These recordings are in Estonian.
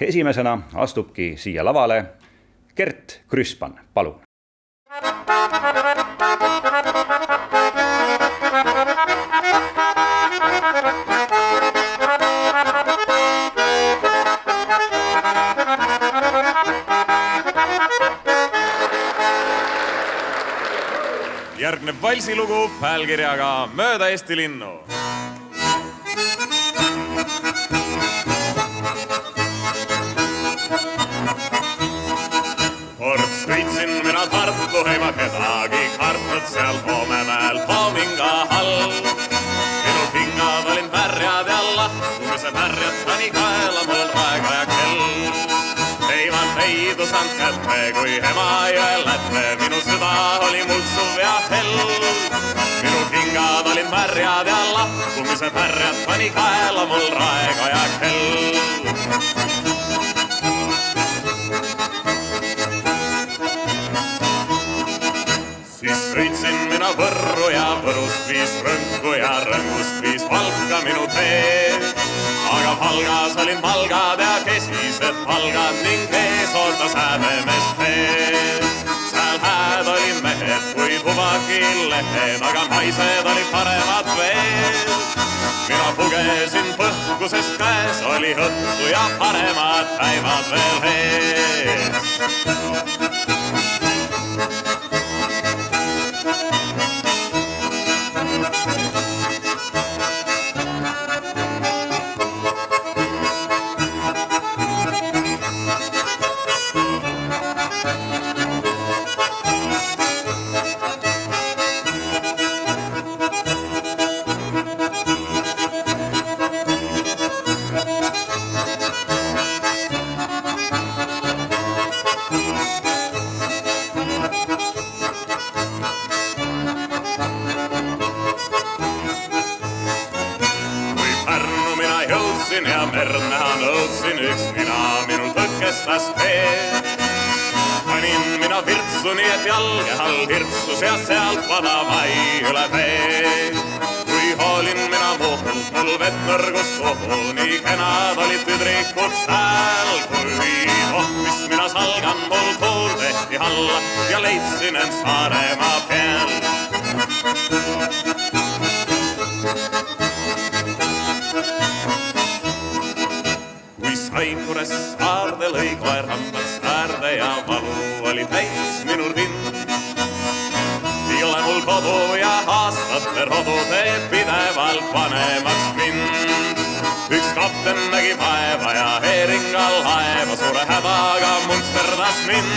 esimesena astubki siia lavale Gert Krüspan, palun. Järgneb valsilugu pealkirjaga Mööda Eesti linnu. Kord sõitsin mina Tartu, ei ma kedagi kartnud seal Toomemäel Toominga all. Minu kingad olin pärjad ja lahkumise pärjad pani kaela mul raega ja kell. Ei ma neidusand kätte, kui ema jõe lätte, minu süda oli multsuv ja hell. Minu kingad olin pärjad ja lahkumise pärjad pani kaela mul raega ja kell. Siis sõitsin mina Võrru ja Võrust viis Rõngu ja Rõngust viis Valka minu tee. Aga Valgas olin valgad ja kesised valgad ning ees ootas Häädemees tee. Seal hääd olid mehed kui tubakilehed, aga naised olid paremad veel. Mina pugesin põhku, sest käes oli õhtu ja paremad päivad veel ees. Ja merd näha nõudsin, üks nina minul tõkestas tee. Panin mina virtsu, nii et jalge all hirtsus ja sealt vadamai üle tee. Kui hoolin mina muhult, mul vett nõrgus suhu, nii kenad olid tüdrikud sääl. Kui hohmis mina salgan, mul tuul tehti alla ja leidsin end Saaremaa peal. Saikures saarde lõi koer hambad säärde ja valu oli täis minul rind. Ei ole mul kodu ja aastate rodu teeb pidevalt vanemaks mind. Üks kapten nägi vaeva ja heeringal laeva suure hädaga munsterdas mind.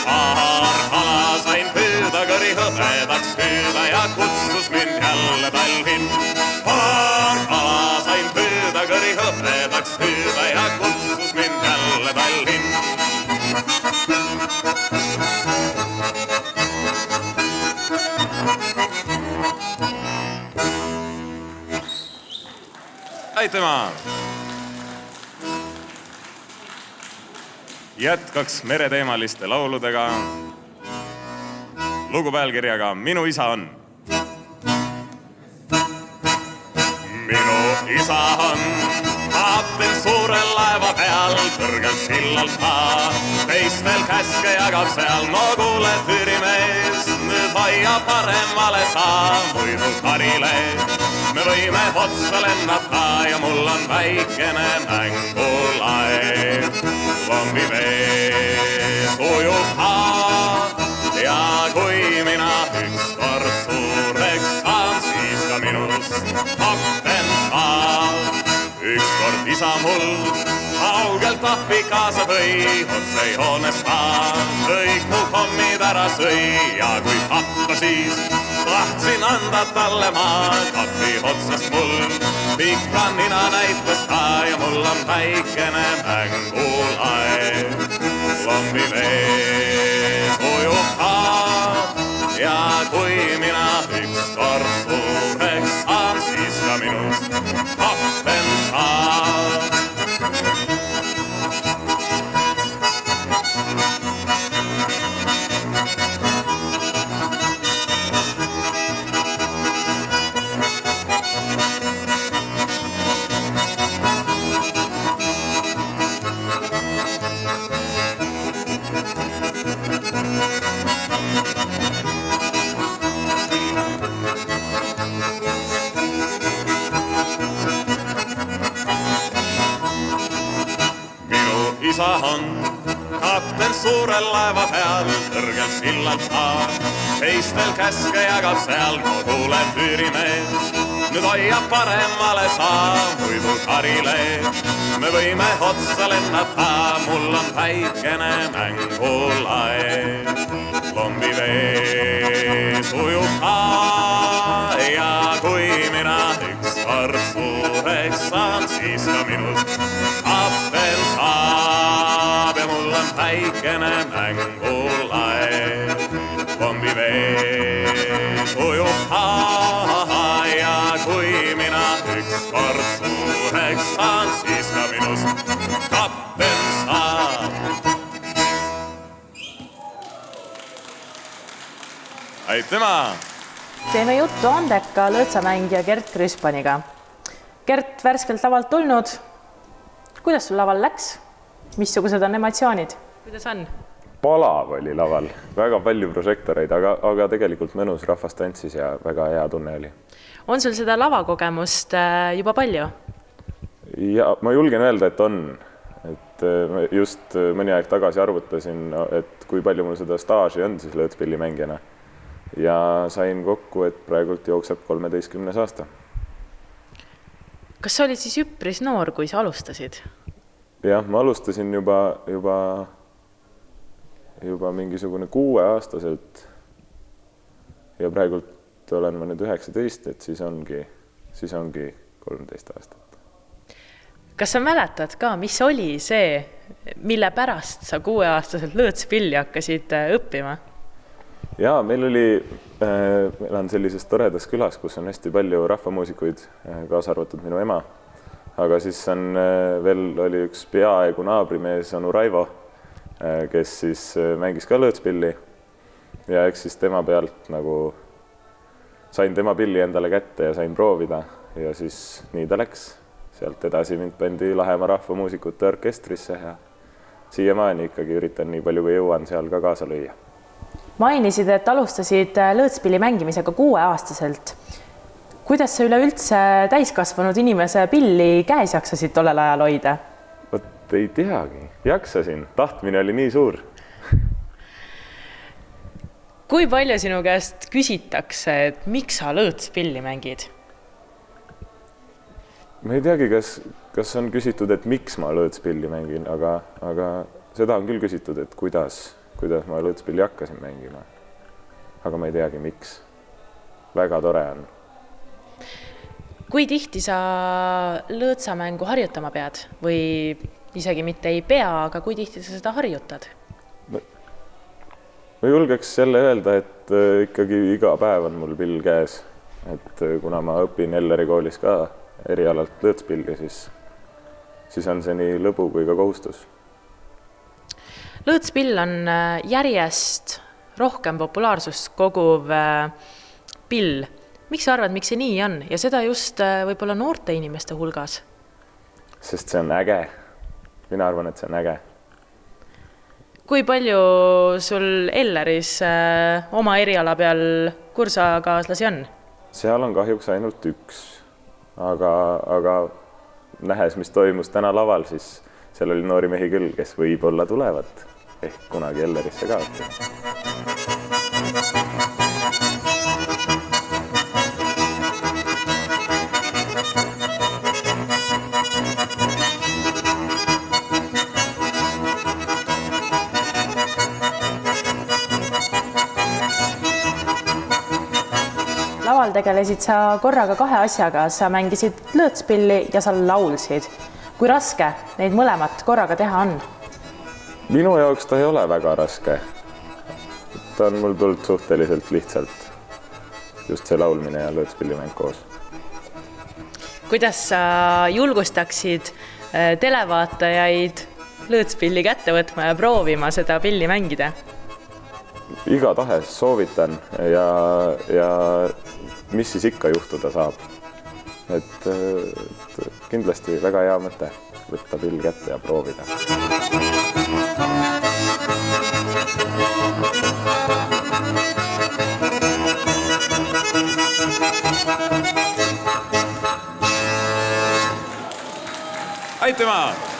Paar kala sain püüda, kõri hõbedaks püüda ja kutsus mind jälle talvin. Paar kala sain püüda, kõri hõbedaks püüda ja kutsus mind jälle talvin. Aitüma! Jätkaks mereteemaliste lauludega. Lugu pealkirjaga Minu isa on. Minu isa on kapten suure laeva peal, kõrgelt sillalt maa. Teistel käske jagab seal, no kuule tüürimees, nüüd hoia paremale saa, muidu karile. Me võime otsa lennata ja mul on väikene mängulaev. Lombi vees ujub haad ja kui mina ükskord suureks saan, siis ka minust kapten saab. Ükskord isa mul kaugelt ahvi kaasa tõi, otse joonesta kõik mu kommid ära sõi. Ja kui tappa siis tahtsin anda talle maa, kapi otsast mul pikka nina näitas ta ja mul on väikene mängulaev. Lombi vees ujub haad ja kui mina ükskord suureks saan, siis ka minust kapten saab. isa on kapten suurel laeva peal, kõrgelt sillalt maa. Teistel käske jagab seal, no kuuleb tüürimees. Nüüd hoia paremale saa, muidu karile. Me võime otsa lennata, mul on väikene mängulaev. Lombi vees ujub ka ja kui mina ükskord suureks saan, siis ka minust kapten saab ja mul on väikene mängulaev. Lombi vees ujub ka ja kui mina ükskord suureks saan, siis ka minust kapten saab. Aitüma! Teeme juttu andeka lõõtsamängija Gert Krüspaniga. Gert, värskelt lavalt tulnud. Kuidas sul laval läks? Missugused on emotsioonid? Kuidas on? Palav oli laval. Väga palju prožektoreid, aga tegelikult mõnus rahvas tantsis ja väga hea tunne oli. On sul seda lavakogemust juba palju? Ja ma julgen öelda, et on. Et just mõni aeg tagasi arvutasin, et kui palju mul seda staaži on siis lõõtspillimängijana. Ja sain kokku, et praegult jookseb 13 aasta. Kas sa olid siis üpris noor, kui sa alustasid? Jah, ma alustasin juba mingisugune 6-aastaselt ja praegult olen ma nüüd 19, et siis ongi 13 aastat. Kas sa mäletad ka, mis oli see, mille pärast sa 6-aastaselt lõõtspilli hakkasid õppima? Jaa, meil on sellises toredas külas, kus on hästi palju rahvamuusikuid, kaasa arvatud minu ema. Aga siis oli üks peaaegu naabrimees Anu Raivo, kes siis mängis ka lõõtspilli. Ja eks siis tema pealt sain tema pilli endale kätte ja sain proovida. Ja siis nii ta läks. Sealt edasi mind pandi Lahemaa rahvamuusikute orkestrisse ja siiamaani ikkagi üritan nii palju kui jõuan seal ka kaasa lüüa. Mainisid, et alustasid lõõtspilli mängimisega 6-aastaselt. Kuidas sa üleüldse täiskasvanud inimese pilli käes jaksasid tollel ajal hoida? Vot ei teagi. Jaksasin. Tahtmine oli nii suur. Kui palju sinu käest küsitakse, et miks sa lõõtspilli mängid? Ma ei teagi, kas on küsitud, et miks ma lõõtspilli mängin, aga seda on küll küsitud, et kuidas ma lõõtspilli hakkasin mängima. Aga ma ei teagi, miks. Väga tore on. Kui tihti sa lõõtsamängu harjutama pead? Või isegi mitte ei pea, aga kui tihti sa seda harjutad? Ma julgeks jälle öelda, et ikkagi iga päev on mul pill käes. Et kuna ma õpin Elleri koolis ka erialalt lõõtspilli, siis on see nii lõbu kui ka kohustus. Lõõtspill on järjest rohkem populaarsust koguv pill. Miks sa arvad, miks see nii on? Ja seda just võib-olla noorte inimeste hulgas? Sest see on äge. Mina arvan, et see on äge. Kui palju sul Elleris oma eriala peal kursakaaslasi on? Seal on kahjuks ainult üks. Aga nähes, mis toimus täna laval, siis seal oli noori mehi küll, kes võib-olla tulevad. Ehk kunagi Ellerisse ka. Laval tegelesid sa korraga 2 asjaga. Sa mängisid lõõtspilli ja sa laulsid. Kui raske neid mõlemat korraga teha on? Minu jaoks ta ei ole väga raske. Ta on mul tulnud suhteliselt lihtsalt. Just see laulmine ja lõõtspillimäng koos. Kuidas sa julgustaksid televaatajaid lõõtspilli kätte võtma ja proovima seda pilli mängida? Igatahes soovitan ja mis siis ikka juhtuda saab. Et kindlasti väga hea mõte võtta pill kätte ja proovida. Aitüma!